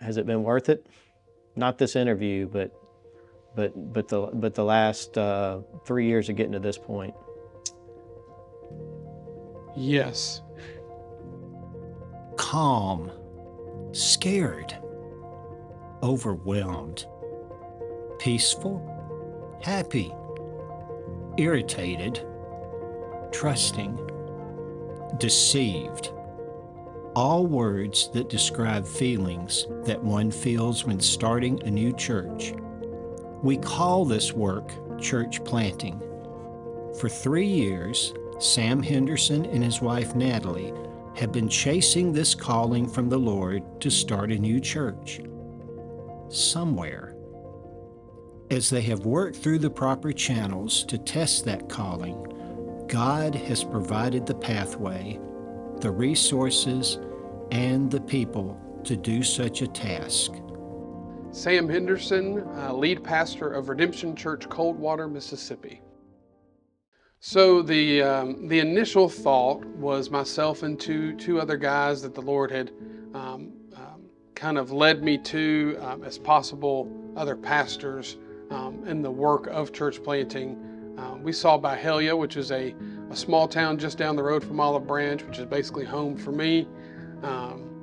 has it been worth it? Not this interview, but the last 3 years of getting to this point. Yes. Calm, scared, overwhelmed, peaceful, happy, irritated, trusting, deceived. All words that describe feelings that one feels when starting a new church. We call this work church planting. For 3 years, Sam Henderson and his wife Natalie have been chasing this calling from the Lord to start a new church somewhere. As they have worked through the proper channels to test that calling, God has provided the pathway, the resources, and the people to do such a task. Sam Henderson, lead pastor of Redemption Church Coldwater, Mississippi. So the initial thought was myself and two other guys that the Lord had kind of led me to as possible other pastors in the work of church planting. We saw Byhalia, which is a small town just down the road from Olive Branch, which is basically home for me,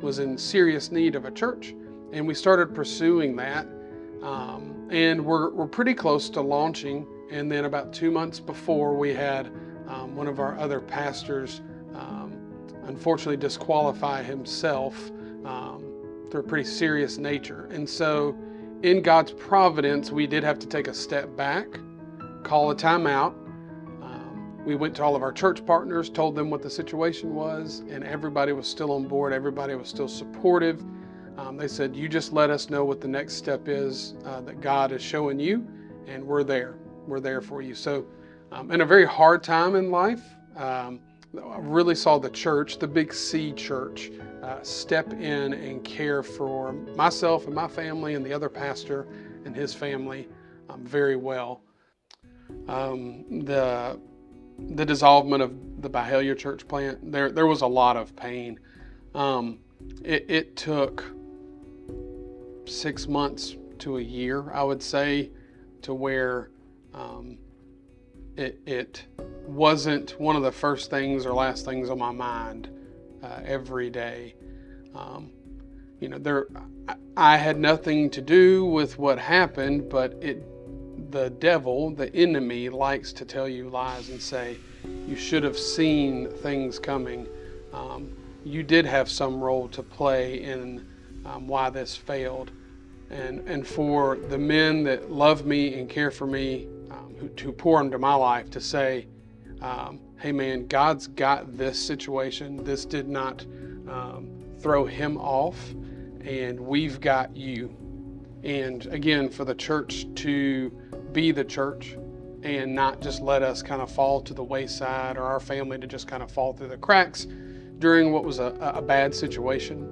was in serious need of a church. And we started pursuing that. And we're pretty close to launching. And then about 2 months before, we had one of our other pastors unfortunately disqualify himself through a pretty serious nature. And so in God's providence, we did have to take a step back, call a timeout. We went to all of our church partners, told them what the situation was, and everybody was still on board. Everybody was still supportive. They said, you just let us know what the next step is that God is showing you, and we're there. We're there for you. So in a very hard time in life, I really saw the church, the Big C church, step in and care for myself and my family and the other pastor and his family very well. The dissolvement of the Byhalia church plant, there was a lot of pain. It took 6 months to a year, I would say, to where it wasn't one of the first things or last things on my mind every day. I had nothing to do with what happened, but the devil, the enemy, likes to tell you lies and say, you should have seen things coming. You did have some role to play in why this failed. And for the men that love me and care for me, who pour into my life, to say, hey man, God's got this situation. This did not throw him off, and we've got you. And again, for the church to be the church and not just let us kind of fall to the wayside, or our family to just kind of fall through the cracks during what was a bad situation,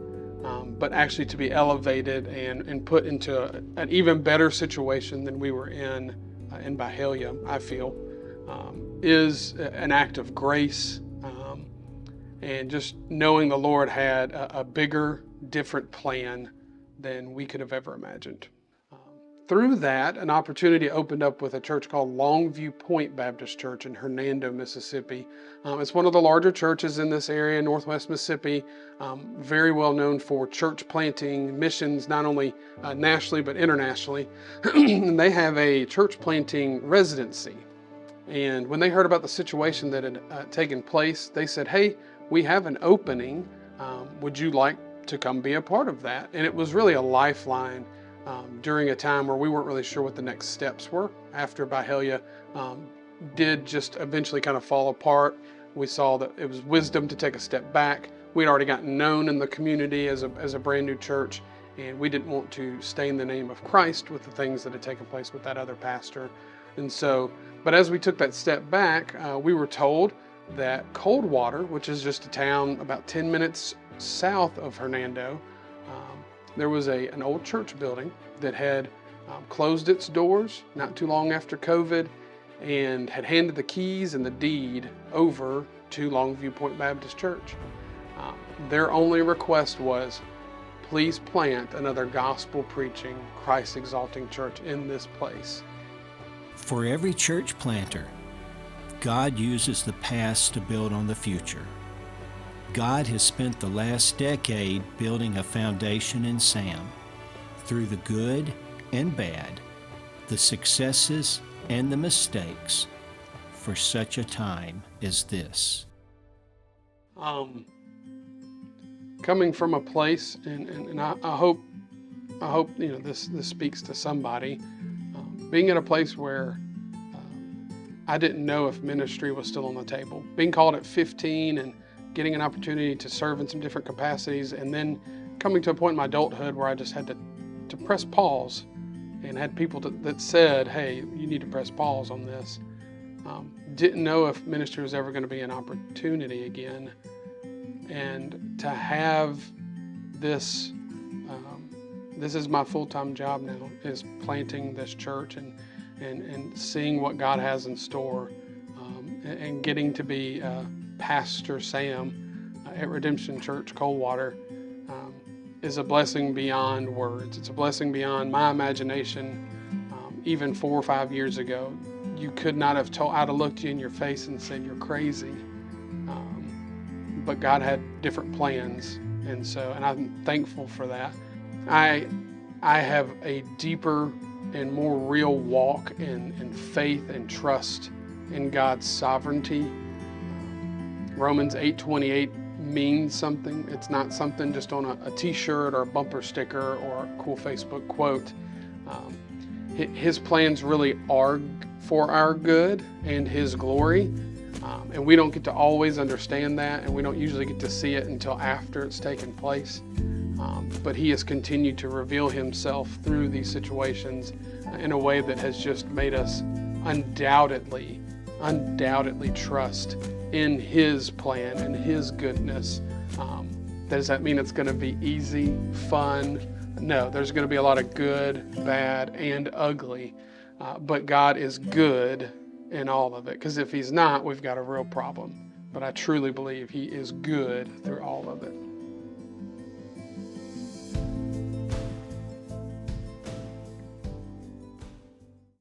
but actually to be elevated and put into an even better situation than we were in Byhalia, I feel, is an act of grace, and just knowing the Lord had a bigger, different plan than we could have ever imagined. Through that, an opportunity opened up with a church called Longview Point Baptist Church in Hernando, Mississippi. It's one of the larger churches in this area, Northwest Mississippi, very well known for church planting missions, not only nationally but internationally. And they have a church planting residency. And when they heard about the situation that had taken place, they said, hey, we have an opening. Would you like to come be a part of that? And it was really a lifeline during a time where we weren't really sure what the next steps were after Byhalia did just eventually kind of fall apart. We saw that it was wisdom to take a step back. We'd already gotten known in the community as a brand new church, and we didn't want to stain the name of Christ with the things that had taken place with that other pastor. And so, but as we took that step back, we were told that Coldwater, which is just a town about 10 minutes south of Hernando, there was an old church building that had closed its doors not too long after COVID, and had handed the keys and the deed over to Longview Point Baptist Church. Their only request was, please plant another gospel-preaching, Christ-exalting church in this place. For every church planter, God uses the past to build on the future. God has spent the last decade building a foundation in Sam. Through the good and bad, the successes and the mistakes, for such a time as this. Coming from a place, and I hope this speaks to somebody. Being at a place where I didn't know if ministry was still on the table. Being called at 15 and getting an opportunity to serve in some different capacities, and then coming to a point in my adulthood where I just had to press pause, and had people that said, hey, you need to press pause on this. Didn't know if ministry was ever going to be an opportunity again. And to have this, this is my full-time job now, is planting this church and seeing what God has in store, and getting to be Pastor Sam at Redemption Church Coldwater is a blessing beyond words. It's a blessing beyond my imagination. Even 4 or 5 years ago, you could not have told, I'd have looked you in your face and said, you're crazy. But God had different plans, and I'm thankful for that. I have a deeper and more real walk in faith and trust in God's sovereignty. Romans 8:28 means something. It's not something just on a t-shirt or a bumper sticker or a cool Facebook quote. His plans really are for our good and His glory. And we don't get to always understand that, and we don't usually get to see it until after it's taken place. But He has continued to reveal Himself through these situations in a way that has just made us undoubtedly trust in His plan and His goodness. Does that mean it's going to be easy, fun? No, there's going to be a lot of good, bad, and ugly. But God is good in all of it, because if He's not, we've got a real problem. But I truly believe He is good through all of it.